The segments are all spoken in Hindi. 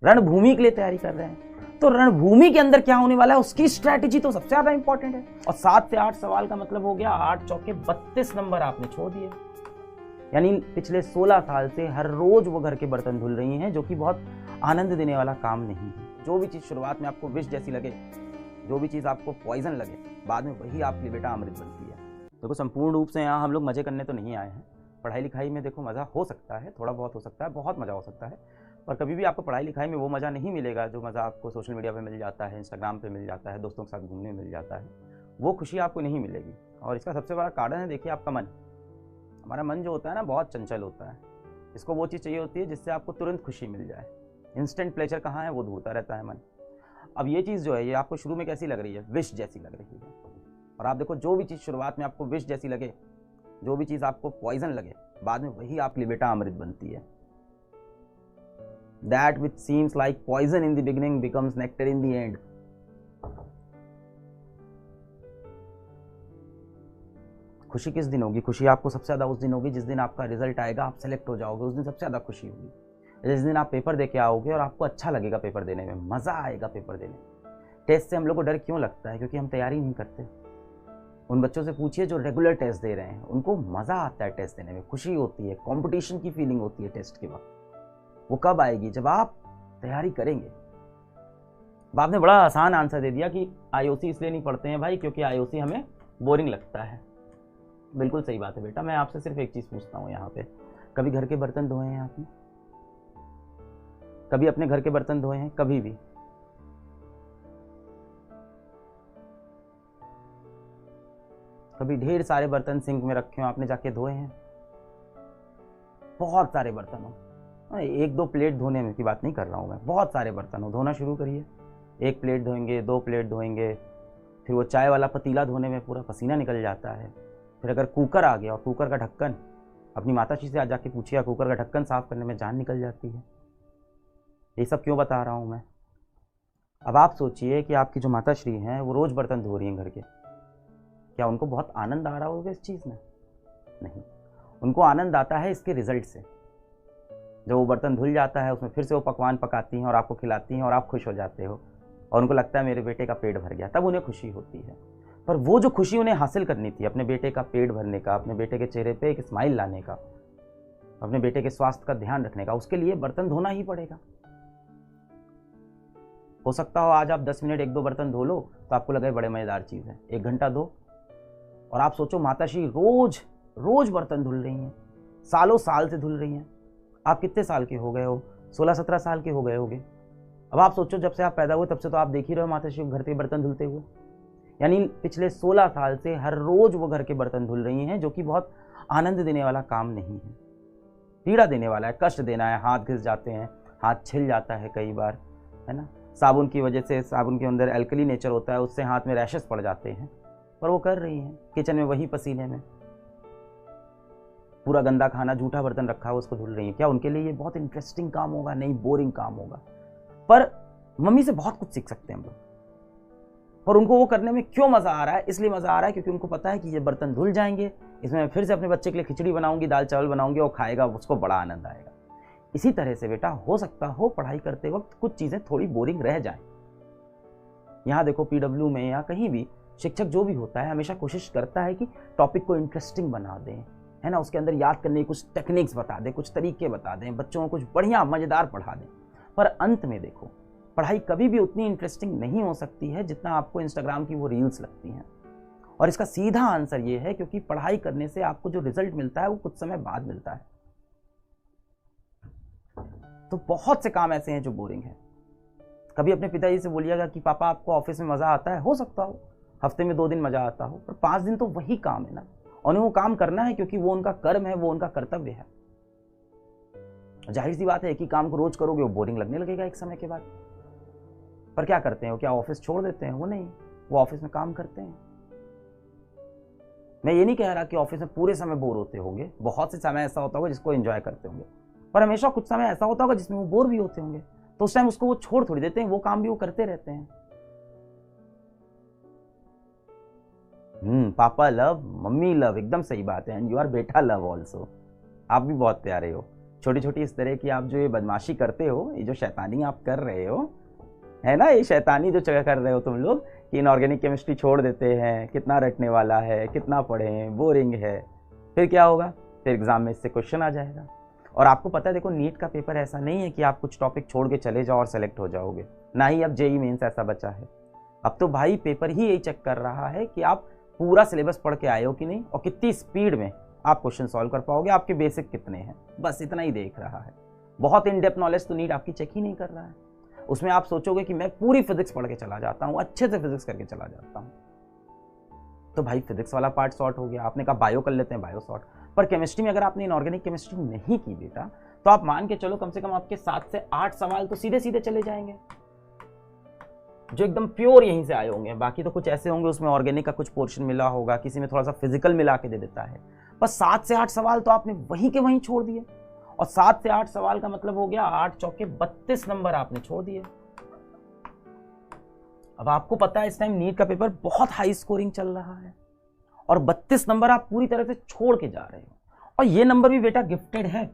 रणभूमि के लिए तैयारी कर रहे हैं। तो रणभूमि के अंदर क्या होने वाला है उसकी स्ट्रैटेजी तो सबसे ज्यादा इंपॉर्टेंट है। और 7 से 8 सवाल का मतलब हो गया 8 चौके 32 नंबर आपने छोड़ दिए। यानी पिछले 16 साल से हर रोज वो घर के बर्तन धुल रही हैं, जो कि बहुत आनंद देने वाला काम नहीं है। जो भी चीज शुरुआत में आपको विष जैसी लगे, जो भी चीज आपको पॉइजन लगे, बाद में वही आपके लिए बेटा अमृत बनती है। देखो संपूर्ण रूप से यहाँ हम लोग मजे करने तो नहीं आए हैं। पढ़ाई लिखाई में देखो मजा हो सकता है, थोड़ा बहुत हो सकता है, बहुत मजा हो सकता है, पर कभी भी आपको पढ़ाई लिखाई में वो मजा नहीं मिलेगा जो मजा आपको सोशल मीडिया पे मिल जाता है, इंस्टाग्राम पे मिल जाता है, दोस्तों के साथ घूमने में मिल जाता है। वो खुशी आपको नहीं मिलेगी। और इसका सबसे बड़ा कारण है देखिए आपका मन। हमारा मन जो होता है ना बहुत चंचल होता है। इसको वो चीज़ चाहिए होती है जिससे आपको तुरंत खुशी मिल जाए। इंस्टेंट प्लेजर कहाँ है, वो ढूंढता रहता है मन। अब ये चीज़ जो है ये आपको शुरू में कैसी लग रही है, विष जैसी लग रही है। और आप देखो जो भी चीज़ शुरुआत में आपको विष जैसी लगे, जो भी चीज़ आपको पॉइजन लगे, बाद में वही आपके लिए बेटा अमृत बनती है। That which seems like poison in the beginning becomes nectar in the end. खुशी किस दिन होगी? खुशी आपको सबसे ज़्यादा उस दिन होगी जिस दिन आपका रिजल्ट आएगा, आप सेलेक्ट हो जाओगे, उस दिन सबसे ज़्यादा खुशी होगी। जिस दिन आप पेपर दे के आओगे और आपको अच्छा लगेगा पेपर देने में, मज़ा आएगा पेपर देने में। टेस्ट से हम लोग को डर क्यों लगता है? क्योंकि हम तैयारी नहीं करते। उन बच्चों से पूछिए जो रेगुलर टेस्ट दे रहे हैं, उनको मज़ा आता है टेस्ट देने में, खुशी होती है, कंपटीशन की फीलिंग होती है टेस्ट के वक्त। वो कब आएगी? जब आप तैयारी करेंगे। अब आपने बड़ा आसान आंसर दे दिया कि आईओसी इसलिए नहीं पढ़ते हैं भाई क्योंकि आईओसी हमें बोरिंग लगता है। बिल्कुल सही बात है बेटा। मैं आपसे सिर्फ एक चीज़ पूछता हूँ यहाँ पे, कभी घर के बर्तन धोए हैं आपने? कभी अपने घर के बर्तन धोए हैं? कभी भी? कभी ढेर सारे बर्तन सिंक में रखे हो आपने जाके धोए हैं? बहुत सारे बर्तन हो, एक दो प्लेट धोने में की बात नहीं कर रहा हूँ मैं, बहुत सारे बर्तन हो। धोना शुरू करिए। 1 प्लेट धोएंगे, 2 प्लेट धोएंगे, फिर वो चाय वाला पतीला धोने में पूरा पसीना निकल जाता है। फिर अगर कुकर आ गया और कुकर का ढक्कन, अपनी माताश्री से आज जाके पूछिए, कुकर का ढक्कन साफ करने में जान निकल जाती है। ये सब क्यों बता रहा हूँ मैं? अब आप सोचिए कि आपकी जो माताश्री हैं वो रोज़ बर्तन धो रही हैं घर के, क्या उनको बहुत आनंद आ रहा होगा इस चीज़ में? नहीं, उनको आनंद आता है इसके रिजल्ट से। जब वो बर्तन धुल जाता है उसमें फिर से वो पकवान पकाती हैं और आपको खिलाती हैं और आप खुश हो जाते हो और उनको लगता है मेरे बेटे का पेट भर गया, तब उन्हें खुशी होती है। पर वो जो खुशी उन्हें हासिल करनी थी, अपने बेटे का पेट भरने का, अपने बेटे के चेहरे पे एक स्माइल लाने का, अपने बेटे के स्वास्थ्य का ध्यान रखने का, उसके लिए बर्तन धोना ही पड़ेगा। हो सकता हो आज आप 10 मिनट 1-2 बर्तन धो लो तो आपको लगे बड़े मज़ेदार चीज़ है। 1 घंटा दो और आप सोचो माताश्री रोज बर्तन धुल रही हैं, सालों साल से धुल रही हैं। आप कितने साल के हो गए हो? 16-17 साल के हो गए होगे। अब आप सोचो जब से आप पैदा हुए तब से तो आप देख ही रहे हो माताश्री घर के बर्तन धुलते हुए। यानी पिछले 16 साल से हर रोज वो घर के बर्तन धुल रही हैं, जो कि बहुत आनंद देने वाला काम नहीं है, पीड़ा देने वाला है, कष्ट देना है। हाथ घिस जाते हैं, हाथ छिल जाता है कई बार, है ना। साबुन की वजह से, साबुन के अंदर एल्कली नेचर होता है, उससे हाथ में रैशेस पड़ जाते हैं, पर वो कर रही हैं किचन में वही पसीने में। पूरा गंदा खाना, झूठा बर्तन रखा है उसको धुल रही है। क्या उनके लिए ये बहुत इंटरेस्टिंग काम होगा? नहीं, बोरिंग काम होगा। पर मम्मी से बहुत कुछ सीख सकते हैं हम लोग। पर उनको वो करने में क्यों मज़ा आ रहा है? इसलिए मज़ा आ रहा है क्योंकि उनको पता है कि ये बर्तन धुल जाएंगे, इसमें मैं फिर से अपने बच्चे के लिए खिचड़ी बनाऊंगी, दाल चावल बनाऊंगी, वो खाएगा, उसको बड़ा आनंद आएगा। इसी तरह से बेटा हो सकता हो पढ़ाई करते वक्त कुछ चीज़ें थोड़ी बोरिंग रह जाएं। यहाँ देखो पीडब्ल्यू में या कहीं भी शिक्षक जो भी होता है हमेशा कोशिश करता है कि टॉपिक को इंटरेस्टिंग बना दें, है ना। उसके अंदर याद करने की कुछ टेक्निक्स बता दें, कुछ तरीके बता दें, बच्चों को कुछ बढ़िया मज़ेदार पढ़ा दें। पर अंत में देखो पढ़ाई कभी भी उतनी इंटरेस्टिंग नहीं हो सकती है जितना आपको इंस्टाग्राम की वो रील्स लगती हैं। और इसका सीधा आंसर ये है क्योंकि पढ़ाई करने से आपको जो रिजल्ट मिलता है वो कुछ समय बाद मिलता है। तो बहुत से काम ऐसे हैं जो बोरिंग हैं। कभी अपने पिताजी से बोलिएगा कि पापा आपको ऑफिस में मज़ा आता है? हो सकता हो हफ्ते में 2 दिन मज़ा आता हो, पर 5 दिन तो वही काम है ना। उन्हें वो काम करना है क्योंकि वो उनका कर्म है, वो उनका कर्तव्य है। जाहिर सी बात है एक ही काम को रोज करोगे वो बोरिंग लगने लगेगा एक समय के बाद। पर क्या करते हैं वो? क्या ऑफिस छोड़ देते हैं? वो नहीं, वो ऑफिस में काम करते हैं। मैं ये नहीं कह रहा कि ऑफिस में पूरे समय बोर होते होंगे, बहुत से समय ऐसा होता होगा जिसको एंजॉय करते होंगे, पर हमेशा कुछ समय ऐसा होता होगा जिसमें वो बोर भी होते होंगे, तो उस टाइम उसको वो छोड़ थोड़ी देते हैं, वो काम भी वो करते रहते हैं। पापा लव, मम्मी लव, एकदम सही बात है। एंड यू आर बेटा लव ऑल्सो, आप भी बहुत प्यारे हो। छोटी छोटी इस तरह की आप जो ये बदमाशी करते हो, ये जो शैतानी आप कर रहे हो, है ना, ये शैतानी जो कर रहे हो तुम लोग कि इनऑर्गेनिक केमिस्ट्री छोड़ देते हैं, कितना रटने वाला है, कितना पढ़ें, बोरिंग है, फिर क्या होगा? फिर एग्जाम में इससे क्वेश्चन आ जाएगा। और आपको पता है, देखो नीट का पेपर ऐसा नहीं है कि आप कुछ टॉपिक छोड़ के चले जाओ और सेलेक्ट हो जाओगे, ना ही अब जेईई मेंस ऐसा बचा है। अब तो भाई पेपर ही यही चेक कर रहा है कि आप पूरा सिलेबस पढ़ के आए हो कि नहीं, और कितनी स्पीड में आप क्वेश्चन सॉल्व कर पाओगे, आपके बेसिक कितने हैं, बस इतना ही देख रहा है। बहुत इन डेप्थ नॉलेज तो नीट आपकी चेक ही नहीं कर रहा है। उसमें आप सोचोगे कि मैं पूरी फिजिक्स पढ़ के चला जाता हूँ, अच्छे से फिजिक्स करके चला जाता हूँ, तो भाई फिजिक्स वाला पार्ट सॉर्ट हो गया। आपने कहा बायो कर लेते हैं, बायो सॉर्ट। पर केमिस्ट्री में अगर आपने इनऑर्गेनिक केमिस्ट्री नहीं की बेटा, तो आप मान के चलो कम से कम आपके 7 से 8 सवाल तो सीधे सीधे चले जाएंगे, जो एकदम प्योर यहीं से आए होंगे। बाकी तो कुछ ऐसे होंगे उसमें ऑर्गेनिक का कुछ पोर्शन मिला होगा, किसी में थोड़ा सा फिजिकल मिला के दे देता है। बस 7 से 8 सवाल तो आपने वहीं के वहीं छोड़ दिए, और 7 से 8 सवाल का मतलब हो गया 8 चौके 32 नंबर आपने छोड़ दिए। अब आपको पता है इस टाइम नीट का पेपर बहुत हाई स्कोरिंग चल रहा है, और 32 नंबर आप पूरी तरह से छोड़ के जा रहे हो, और ये नंबर भी बेटा गिफ्टेड है।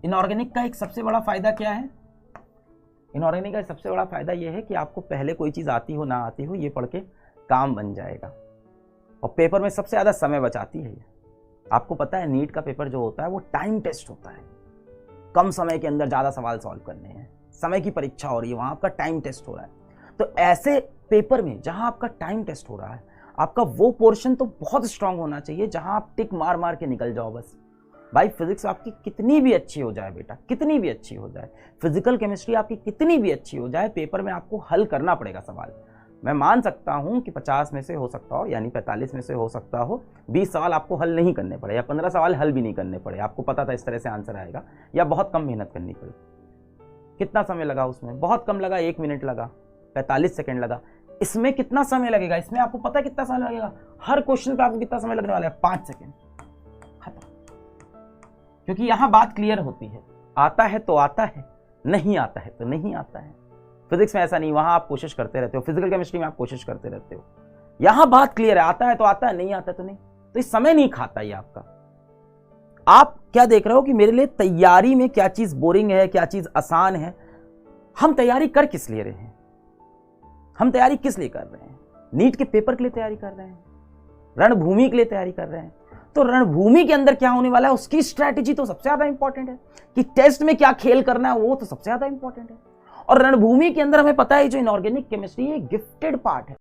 इनऑर्गेनिक का एक सबसे बड़ा फायदा क्या है? इनऑर्गेनिक का सबसे बड़ा फायदा यह है कि आपको पहले कोई चीज आती हो ना आती हो, ये पढ़ के काम बन जाएगा, और पेपर में सबसे ज्यादा समय बचाती है ये। आपको पता है नीट का पेपर जो होता है वो टाइम टेस्ट होता है, कम समय के अंदर ज्यादा सवाल सॉल्व करने हैं, समय की परीक्षा हो रही है, वहां आपका टाइम टेस्ट हो रहा है। तो ऐसे पेपर में जहां आपका टाइम टेस्ट हो रहा है, आपका वो पोर्शन तो बहुत स्ट्रांग होना चाहिए जहां आप टिक मार मार के निकल जाओ बस। भाई फिजिक्स आपकी कितनी भी अच्छी हो जाए बेटा, कितनी भी अच्छी हो जाए, फिजिकल केमिस्ट्री आपकी कितनी भी अच्छी हो जाए, पेपर में आपको हल करना पड़ेगा सवाल। मैं मान सकता हूं कि 50 में से हो सकता हो, यानी 45 में से हो सकता हो 20 सवाल आपको हल नहीं करने पड़े, या 15 सवाल हल भी नहीं करने पड़े, आपको पता था इस तरह से आंसर आएगा, या बहुत कम मेहनत करनी पड़ी। कितना समय लगा उसमें? बहुत कम लगा, 1 मिनट लगा, 45 सेकेंड लगा। इसमें कितना समय लगेगा? इसमें आपको पता है कितना समय लगेगा? हर क्वेश्चन पे आपको कितना समय लगने वाला है? 5 सेकेंड, खत्म। क्योंकि यहां बात क्लियर होती है, आता है तो आता है, नहीं आता है तो नहीं आता है। फिजिक्स में ऐसा नहीं, वहां आप कोशिश करते रहते हो, फिजिकल केमिस्ट्री में आप कोशिश करते रहते हो। यहां बात क्लियर है, आता है तो आता है, नहीं आता है तो नहीं। तो इस समय नहीं खाता ये आपका। आप क्या देख रहे हो कि मेरे लिए तैयारी में क्या चीज बोरिंग है, क्या चीज आसान है। हम तैयारी कर किस लिए रहे हैं? हम तैयारी किस लिए कर रहे हैं? नीट के पेपर के लिए तैयारी कर रहे हैं, रणभूमि के लिए तैयारी कर रहे हैं। तो रणभूमि के अंदर क्या होने वाला है उसकी स्ट्रैटेजी तो सबसे ज्यादा इंपॉर्टेंट है, कि टेस्ट में क्या खेल करना है वो तो सबसे ज्यादा इंपॉर्टेंट है। और रणभूमि के अंदर हमें पता है जो इनऑर्गेनिक केमिस्ट्री है गिफ्टेड पार्ट है।